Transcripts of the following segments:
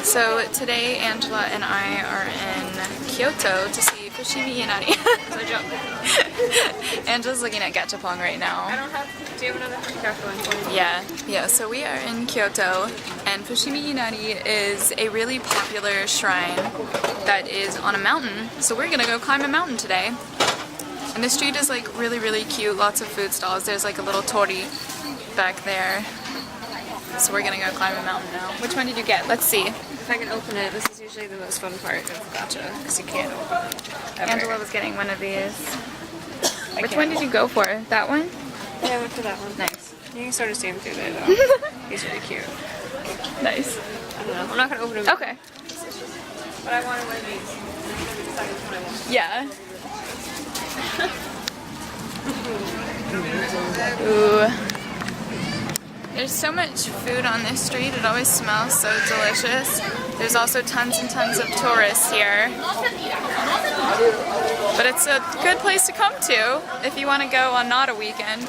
So today Angela and I are in Kyoto to see Fushimi Inari. It's a joke. Angela's looking at gachapon right now. I don't have. Do you have another gachapon? Yeah. So we are in Kyoto, and Fushimi Inari is a really popular shrine that is on a mountain. So we're gonna go climb a mountain today. And the street is like really cute. Lots of food stalls. There's like a little tori back there. So we're gonna go climb a mountain now. Which one did you get? Let's see. If I can open it, this is usually the most fun part of gacha, because you can't open it. Ever. Angela was getting one of these. Which one did you go for? That one? Yeah, I went for that one. Nice. You can sort of see him through there though. He's really cute. Nice. I don't know. I'm not gonna open him. Okay. But I wanted one of these. And I'm gonna decide which one I want. Yeah. Ooh. There's so much food on this street, it always smells so delicious. There's also tons and tons of tourists here. But it's a good place to come to if you want to go on not a weekend.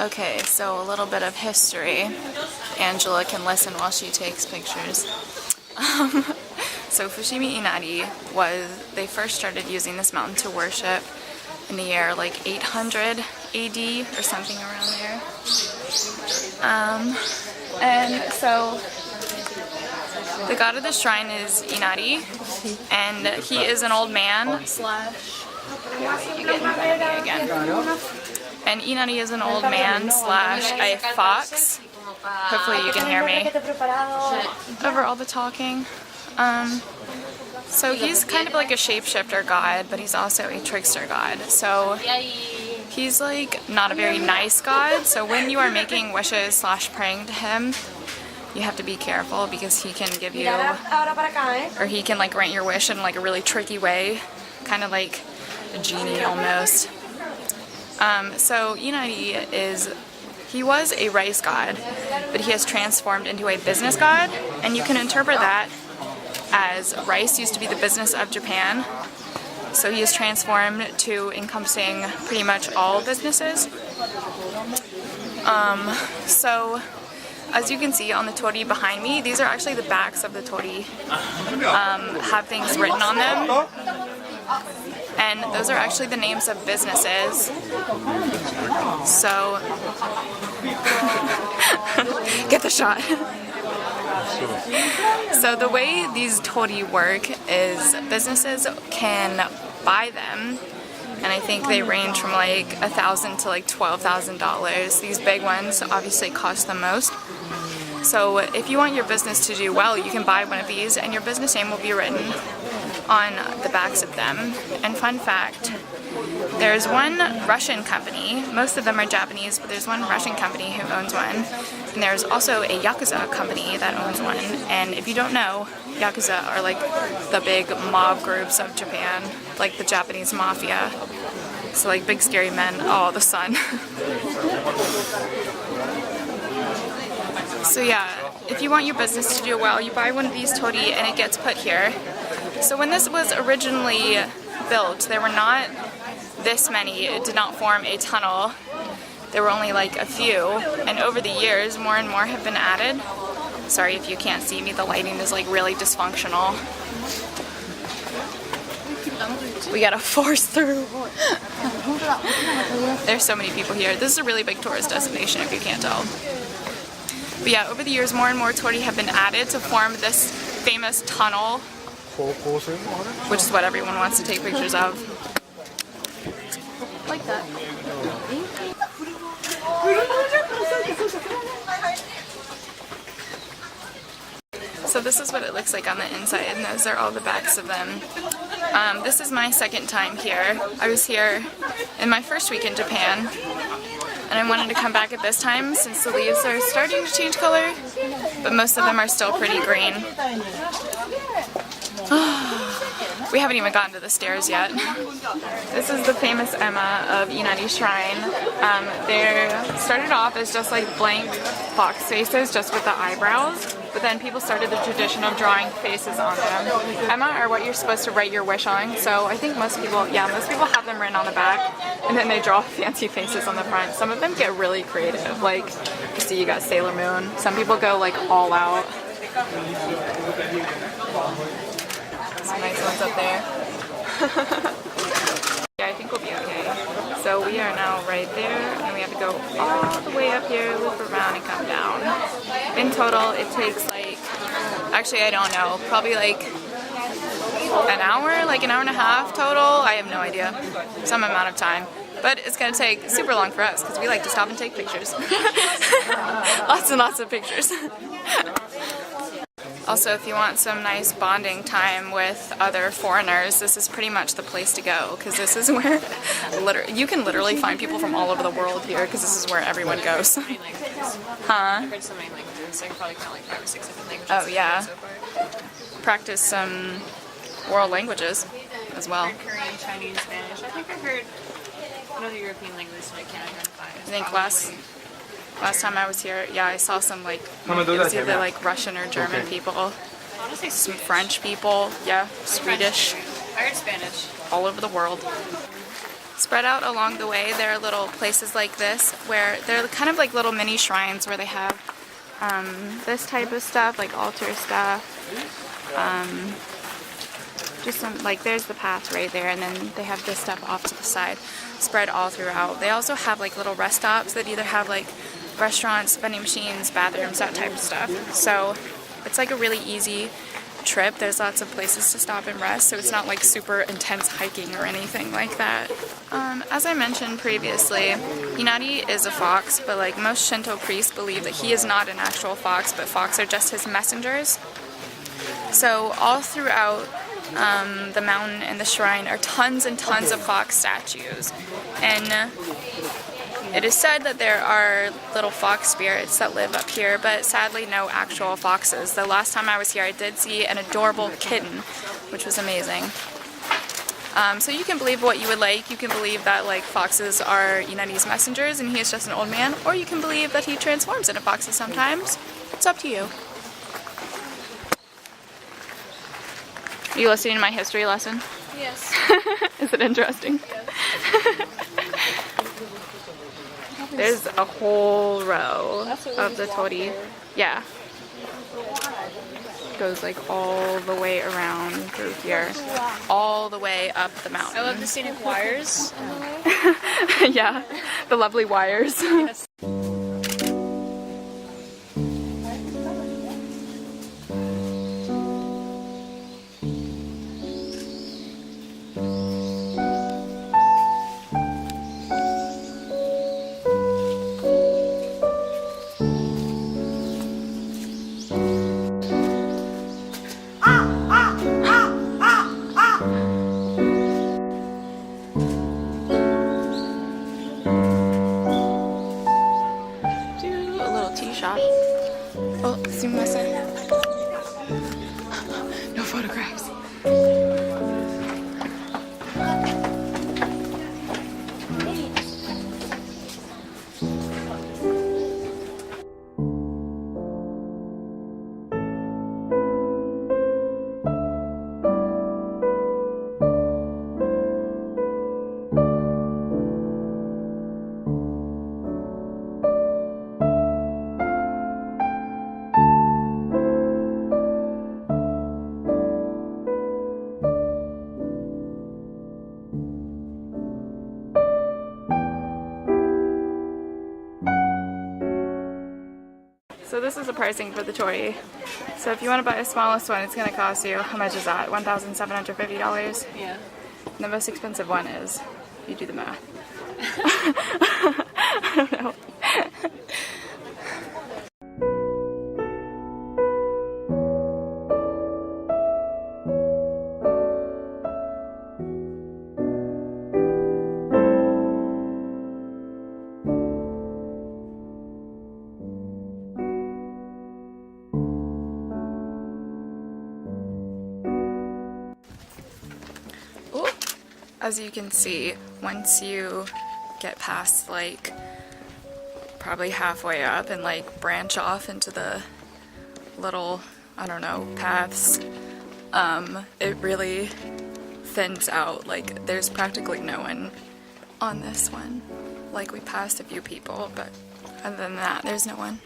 Okay, so a little bit of history. Angela can listen while she takes pictures. So Fushimi Inari they first started using this mountain to worship in the year like 800 AD or something around there. And so the god of the shrine is Inari, and he is an old man slash... You get in front of me again. And Inari is an old man slash a fox. Hopefully you can hear me over all the talking. So he's kind of like a shapeshifter god, but he's also a trickster god. So he's like not a very nice god. So when you are making wishes slash praying to him, you have to be careful because he can give you, or he can like grant your wish in like a really tricky way, kind of like a genie almost. So Inari he was a rice god, but he has transformed into a business god, and you can interpret that as rice used to be the business of Japan, so he has transformed to encompassing pretty much all businesses. So as you can see on the tori behind me, these are actually the backs of the tori, have things written on them. And those are actually the names of businesses. So, get the shot. So the way these tori work is businesses can buy them, and I think they range from like $1,000 to like $12,000. These big ones obviously cost the most. So if you want your business to do well, you can buy one of these and your business name will be written on the backs of them. And fun fact, there's one Russian company, most of them are Japanese, but there's one Russian company who owns one. And there's also a Yakuza company that owns one. And if you don't know, Yakuza are like the big mob groups of Japan, like the Japanese mafia. So like big scary men. Oh, the sun. So yeah, if you want your business to do well, you buy one of these tori and it gets put here. So when this was originally built, there were not this many. It did not form a tunnel. There were only like a few, and over the years more and more have been added. Sorry if you can't see me, the lighting is like really dysfunctional. We gotta force through. There's so many people here. This is a really big tourist destination if you can't tell. But yeah, over the years more and more torii have been added to form this famous tunnel, which is what everyone wants to take pictures of. Like that. So this is what it looks like on the inside, and those are all the backs of them. This is my second time here. I was here in my first week in Japan, and I wanted to come back at this time since the leaves are starting to change color, but most of them are still pretty green. We haven't even gotten to the stairs yet. This is the famous Emma of Inari Shrine. They started off as just like blank fox faces just with the eyebrows, but then people started the tradition of drawing faces on them. Emma are what you're supposed to write your wish on, so I think most people have them written on the back, and then they draw fancy faces on the front. Some of them get really creative, like, you see you got Sailor Moon. Some people go like all out. Some nice ones up there. Yeah, I think we'll be okay. So we are now right there, and we have to go all the way up here, loop around, and come down. In total, it takes like, actually I don't know, probably like an hour, like an hour and a half total. I have no idea. Some amount of time. But it's going to take super long for us because we like to stop and take pictures. Lots and lots of pictures. Also, if you want some nice bonding time with other foreigners, this is pretty much the place to go, because this is where you can literally find people from all over the world here, because this is where everyone goes. Huh? I've heard so many languages. I can probably count like 5 or 6 different languages. Oh yeah. So far. Practice some world languages as well. Korean, Chinese, Spanish. I think I've heard another European language that I can't identify. I think last time I was here, yeah, I saw some like, it was either like Russian or German people. Honestly, Some French people, yeah, Swedish, I heard Spanish. all over the world. Spread out along the way, there are little places like this where they're kind of like little mini shrines where they have this type of stuff, like altar stuff. Just some, like, there's the path right there, and then they have this stuff off to the side, spread all throughout. They also have like little rest stops that either have like restaurants, vending machines, bathrooms, that type of stuff. So it's like a really easy trip. There's lots of places to stop and rest, so it's not like super intense hiking or anything like that. As I mentioned previously, Inari is a fox, but like most Shinto priests believe that he is not an actual fox, but fox are just his messengers. So all throughout the mountain and the shrine are tons and tons of fox statues, and it is said that there are little fox spirits that live up here, but sadly no actual foxes. The last time I was here I did see an adorable kitten, which was amazing. So you can believe what you would like. You can believe that like foxes are Inari's messengers and he is just an old man, or you can believe that he transforms into foxes sometimes. It's up to you. Are you listening to my history lesson? Yes. Is it interesting? Yes. There's a whole row of the torii. Yeah. Goes like all the way around through here. All the way up the mountain. I love the scenic wires. Yeah, the lovely wires. Yes. Oh, sumimasen. No photographs. the pricing for the torii. So if you want to buy a smallest one, it's going to cost you, how much is that? $1,750? Yeah. And the most expensive one is, you do the math. I don't know. As you can see, once you get past like probably halfway up and like branch off into the little, I don't know, paths, it really thins out. Like there's practically no one on this one. Like we passed a few people, but other than that, there's no one.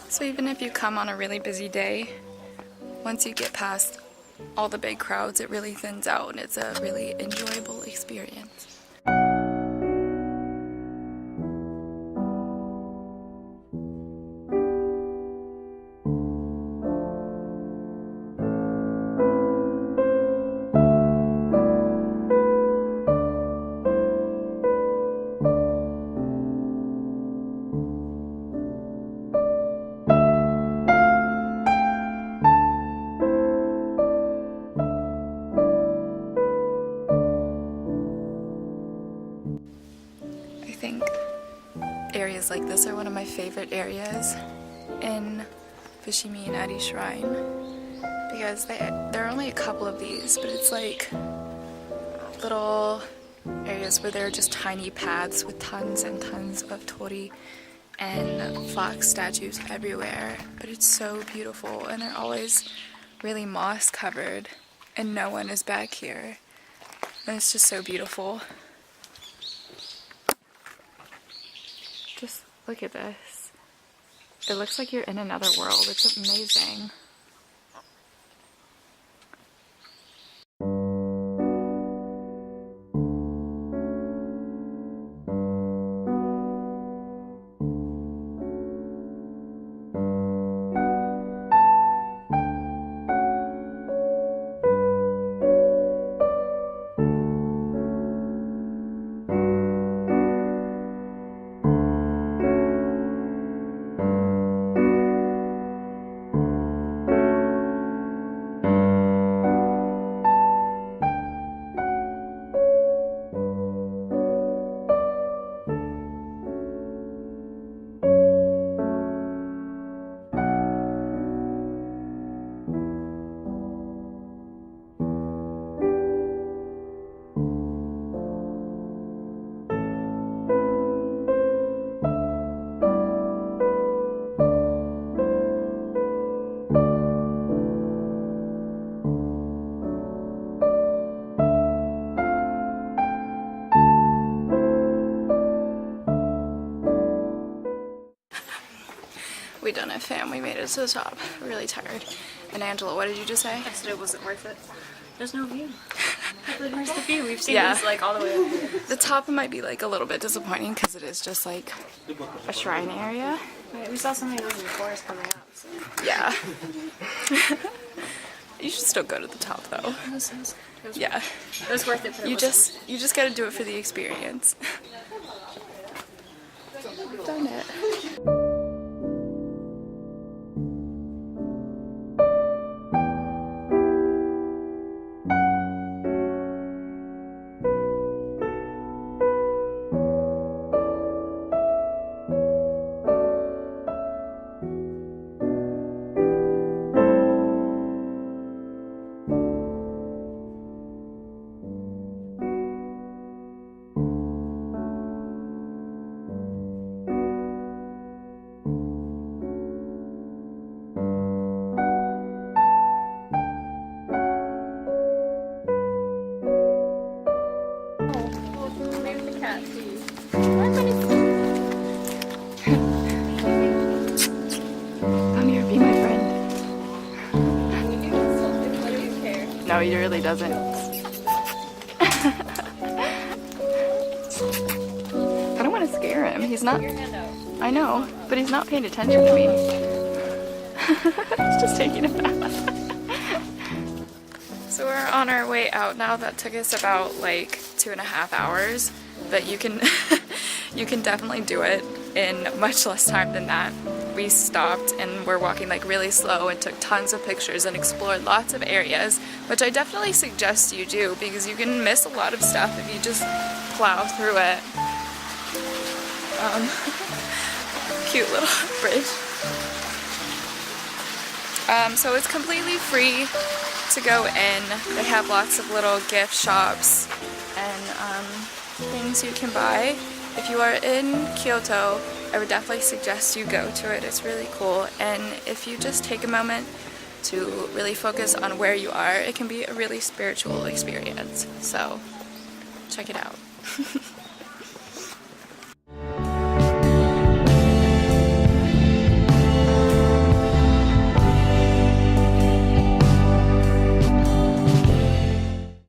So even if you come on a really busy day, once you get past all the big crowds, it really thins out and it's a really enjoyable experience. I think areas like this are one of my favorite areas in Fushimi Inari Shrine because there are only a couple of these, but it's like little areas where there are just tiny paths with tons and tons of torii and fox statues everywhere, but it's so beautiful and they're always really moss covered and no one is back here and it's just so beautiful. Just look at this. It looks like you're in another world. It's amazing. We done it, fam. We made it to the top. We're really tired. And Angela, what did you just say? I said it wasn't worth it. There's no view. Where's the view? We've seen Yeah. this like all the way up here. The top might be like a little bit disappointing because it is just like a shrine area. Right, we saw something in the forest coming up. So. Yeah. You should still go to the top though. It was Yeah. It was worth it. But You just gotta do it for the experience. We've done it. Come here, be my friend. No, he really doesn't. I don't want to scare him. He's not. I know, but he's not paying attention to me. It's just taking a bath. So we're on our way out now. That took us about like 2.5 hours, but you can you can definitely do it in much less time than that. We stopped and we're walking like really slow and took tons of pictures and explored lots of areas, which I definitely suggest you do because you can miss a lot of stuff if you just plow through it. Cute little bridge. So it's completely free to go in. They have lots of little gift shops and things you can buy. If you are in Kyoto, I would definitely suggest you go to it. It's really cool, and if you just take a moment to really focus on where you are, it can be a really spiritual experience. So check it out.